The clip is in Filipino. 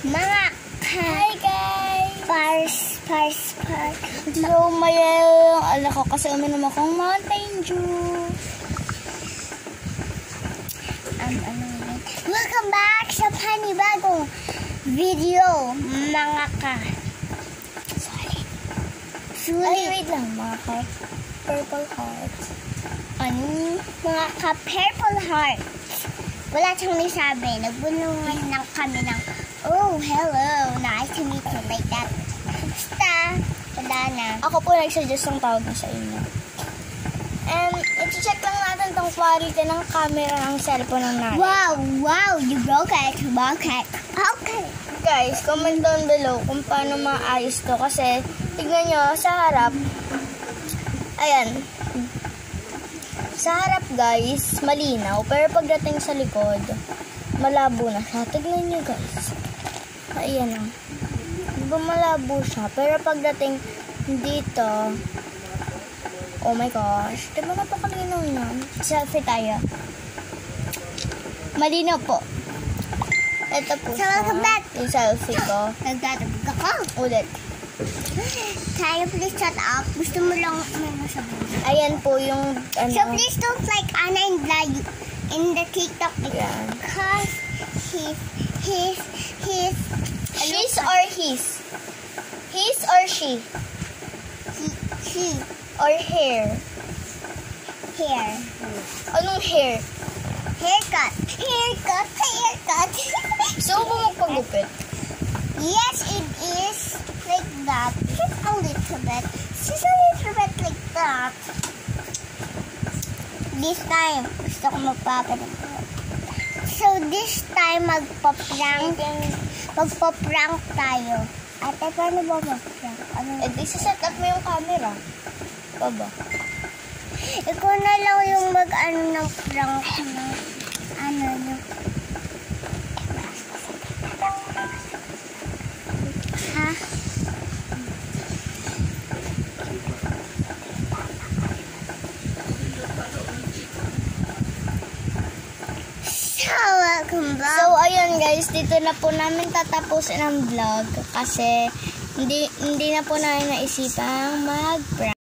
Mga hi guys! Pars. So, may ala ko kasi uminom akong Mountain Dew. Welcome back sa panibagong video, mga ka. Ay, wait lang, mga ka. Purple hearts. Ano? Mga ka purple hearts. Wala siyang nasabi. Nagbulungan lang kami ng, oh, hello, nice to meet you, like that. Basta, wala na. Ako po nag-suggest ng tawag na sa inyo. And, iti-check lang natin tong quality ng camera ng cellphone ng nanay. Wow, you broke it. Okay. Guys, comment down below kung paano maayos to. Kasi, tignan nyo, sa harap, ayan, sa harap guys, malinaw. Pero pagdating sa likod, malabo na siya. Tignan nyo guys. Ayan o. Diba malabo siya? Pero pagdating dito, oh my gosh. Diba napakalinaw niya? Selfie tayo. Malinaw po. Ito po So, siya. welcome back. Yung selfie ko. Nagtatabog ako. Ulit. Tayo, please shut up. Gusto mo lang may masabi. Ayan po yung ano. So, please don't like Anna and Vlad in the TikTok Yan. because he's She's or his? His or she? he Or hair? hair. Anong hair? Haircut. So, ba magpagupit? Yes, it is like that. Just a little bit like that. This time, gusto ko magpapalit. So, this time, magpa-prank tayo. Ate, paano ba mag-prank? Eh, di set up mo yung camera. Baba. Ikaw na lang yung mag-ano ng prank na ano nyo. Ha? So, welcome back. So, ayun guys, dito na po namin tatapusin ang vlog kasi hindi na po namin naisipang mag-prank.